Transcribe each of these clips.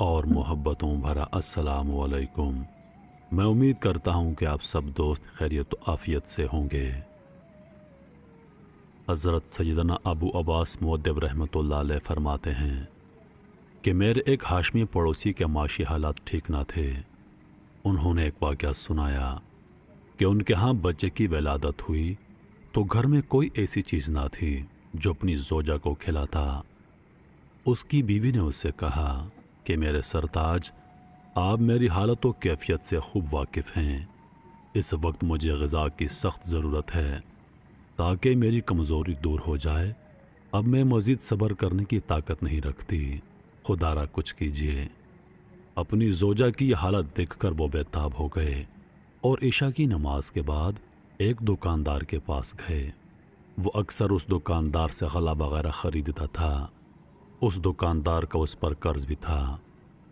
اور मोहब्बतों भरा अस्सलाम वालेकुम। मैं उम्मीद करता हूँ कि आप सब दोस्त खैरियत व आफ़ियत से होंगे। हज़रत सैयदना अबू अब्बास मुअद्दिब रहमतुल्लाह अलैह फरमाते हैं कि मेरे एक हाशमी पड़ोसी के माशी हालात ठीक ना थे। उन्होंने एक वाक़या सुनाया कि उनके यहाँ बच्चे की विलादत हुई तो घर में कोई ऐसी चीज़ ना थी जो अपनी ज़ौजा को खिलाता। उसकी बीवी ने उससे कहा कि मेरे सरताज, आप मेरी हालत व कैफियत से खूब वाकिफ़ हैं। इस वक्त मुझे ग़िज़ा की सख्त ज़रूरत है ताकि मेरी कमज़ोरी दूर हो जाए। अब मैं मज़ीद सब्र करने की ताकत नहीं रखती, खुदारा कुछ कीजिए। अपनी ज़ौजा की हालत देखकर वो बेताब हो गए और इशा की नमाज के बाद एक दुकानदार के पास गए। वो अक्सर उस दुकानदार से गला वगैरह ख़रीदता था। उस दुकानदार का उस पर कर्ज भी था।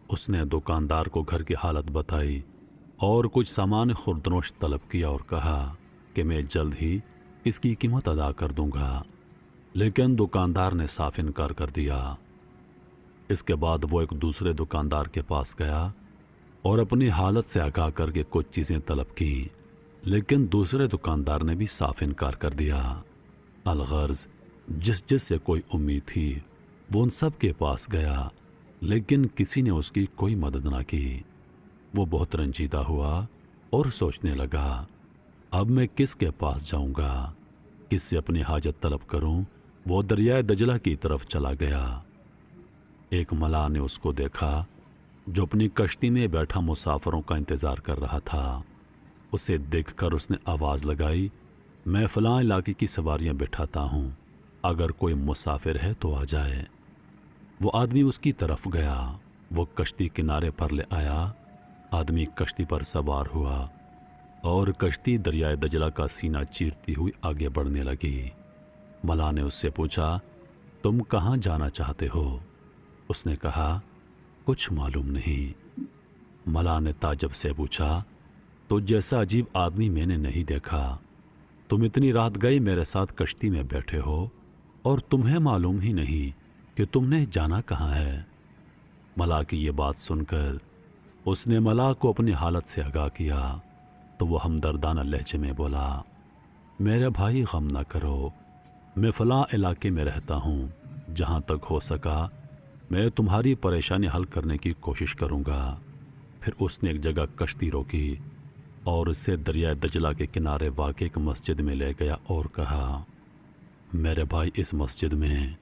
उसने दुकानदार को घर की हालत बताई और कुछ सामान खुर्दनोश तलब किया और कहा कि मैं जल्द ही इसकी कीमत अदा कर दूंगा, लेकिन दुकानदार ने साफ इनकार कर दिया। इसके बाद वो एक दूसरे दुकानदार के पास गया और अपनी हालत से आगाह करके कुछ चीज़ें तलब की, लेकिन दूसरे दुकानदार ने भी साफ इनकार कर दिया। अलगर्ज जिस से कोई उम्मीद थी वो उन सब के पास गया, लेकिन किसी ने उसकी कोई मदद ना की। वो बहुत रंजीदा हुआ और सोचने लगा, अब मैं किसके पास जाऊंगा, किससे अपनी हाजत तलब करूं। वो दरियाए दजला की तरफ चला गया। एक मलाह ने उसको देखा जो अपनी कश्ती में बैठा मुसाफिरों का इंतज़ार कर रहा था। उसे देखकर उसने आवाज़ लगाई, मैं फ़लाँ इलाके की सवारियां बिठाता हूँ, अगर कोई मुसाफिर है तो आ जाए। वो आदमी उसकी तरफ गया। वो कश्ती किनारे पर ले आया। आदमी कश्ती पर सवार हुआ और कश्ती दरियाए दजला का सीना चीरती हुई आगे बढ़ने लगी। मलाह ने उससे पूछा, तुम कहाँ जाना चाहते हो? उसने कहा, कुछ मालूम नहीं। मलाह ने ताज्जुब से पूछा, तो जैसा अजीब आदमी मैंने नहीं देखा। तुम इतनी रात गए मेरे साथ कश्ती में बैठे हो और तुम्हें मालूम ही नहीं कि तुमने जाना कहाँ है। मलाह की ये बात सुनकर उसने मलाह को अपनी हालत से आगाह किया तो वो हमदर्दाना लहजे में बोला, मेरे भाई गम ना करो, मैं फ़लाँ इलाके में रहता हूँ। जहाँ तक हो सका मैं तुम्हारी परेशानी हल करने की कोशिश करूँगा। फिर उसने एक जगह कश्ती रोकी और उसे दरिया दजला के किनारे वाक़ एक मस्जिद में ले गया और कहा, मेरे भाई, इस मस्जिद में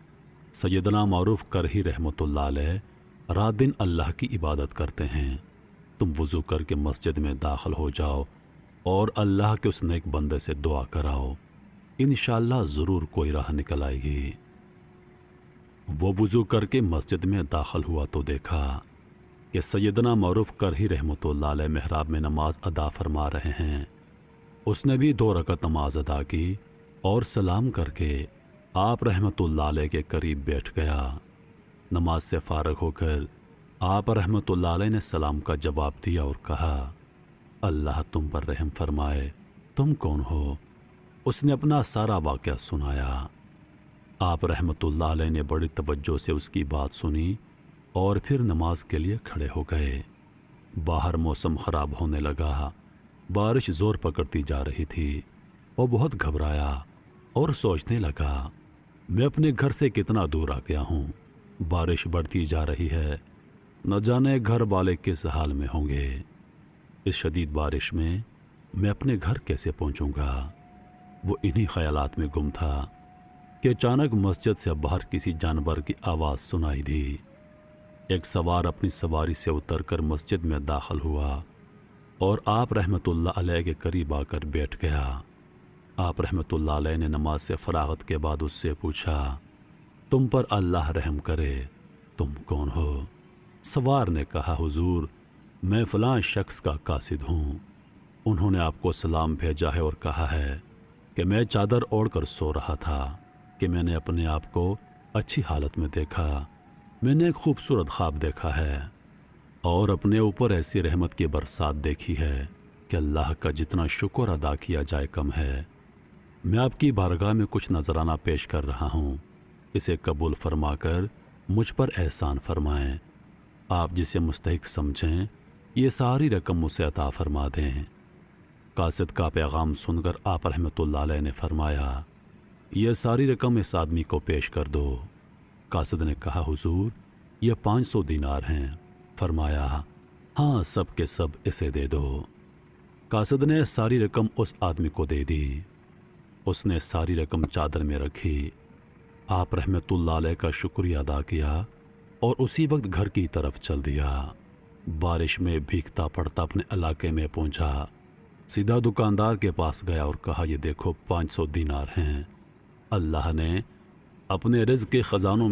सैयदना मारूफ करही रहमतुल्लाह अलैह रात दिन अल्लाह की इबादत करते हैं। तुम वज़ू करके मस्जिद में दाखिल हो जाओ और अल्लाह के उस नेक बंदे से दुआ कराओ, इंशाअल्लाह ज़रूर कोई राह निकल आएगी। वो वज़ू करके मस्जिद में दाखिल हुआ तो देखा कि सैयदना मारूफ करही रहमतुल्लाह अलैह मेहराब में नमाज अदा फरमा रहे हैं। उसने भी 2 रकअत नमाज अदा की और सलाम करके आप रहमतुल्लाह अलैह के करीब बैठ गया। नमाज से फारग होकर आप रहमतुल्लाह अलैह ने सलाम का जवाब दिया और कहा, अल्लाह तुम पर रहम फरमाए, तुम कौन हो? उसने अपना सारा वाक़या सुनाया। आप रहमतुल्लाह अलैह ने बड़ी तवज्जो से उसकी बात सुनी और फिर नमाज के लिए खड़े हो गए। बाहर मौसम ख़राब होने लगा। बारिश ज़ोर पकड़ती जा रही थी। वो बहुत घबराया और सोचने लगा, मैं अपने घर से कितना दूर आ गया हूँ। बारिश बढ़ती जा रही है, न जाने घर वाले किस हाल में होंगे। इस शदीद बारिश में मैं अपने घर कैसे पहुँचूँगा? वो इन्हीं ख्यालात में गुम था कि अचानक मस्जिद से बाहर किसी जानवर की आवाज़ सुनाई दी। एक सवार अपनी सवारी से उतरकर मस्जिद में दाखिल हुआ और आप रहमतुल्लाह अलैह के करीब आकर बैठ गया। आप रहमतुल्लाह अलैह ने नमाज से फरागत के बाद उससे पूछा, तुम पर अल्लाह रहम करे, तुम कौन हो? सवार ने कहा, हुजूर, मैं फ़लाँ शख्स का कासिद हूँ। उन्होंने आपको सलाम भेजा है और कहा है कि मैं चादर ओढ़कर सो रहा था कि मैंने अपने आप को अच्छी हालत में देखा। मैंने एक खूबसूरत ख्वाब देखा है और अपने ऊपर ऐसी रहमत की बरसात देखी है कि अल्लाह का जितना शुक्र अदा किया जाए कम है। मैं आपकी बारगाह में कुछ नजराना पेश कर रहा हूँ, इसे कबूल फरमाकर मुझ पर एहसान फरमाएं। آپ جسے مستحق سمجھیں یہ ساری رقم مجھے عطا فرما دیں۔ قاصد کا پیغام سن کر آپ رحمۃ اللہ علیہ نے فرمایا یہ ساری رقم اس آدمی کو پیش کر دو۔ قاصد نے کہا حضور یہ 500 دینار ہیں۔ فرمایا ہاں سب کے سب اسے دے دو۔ قاصد نے ساری رقم اس آدمی کو دے دی۔ اس نے ساری رقم چادر میں رکھی۔ آپ رحمۃ اللہ علیہ کا شکریہ ادا کیا اور اسی وقت گھر کی طرف چل دیا۔ بارش میں بھیگتا پڑتا اپنے علاقے میں پہنچا۔ سیدھا دکاندار کے پاس گیا اور کہا یہ دیکھو 500 دینار ہیں۔ اللہ نے اپنے رزق کے خزانوں میں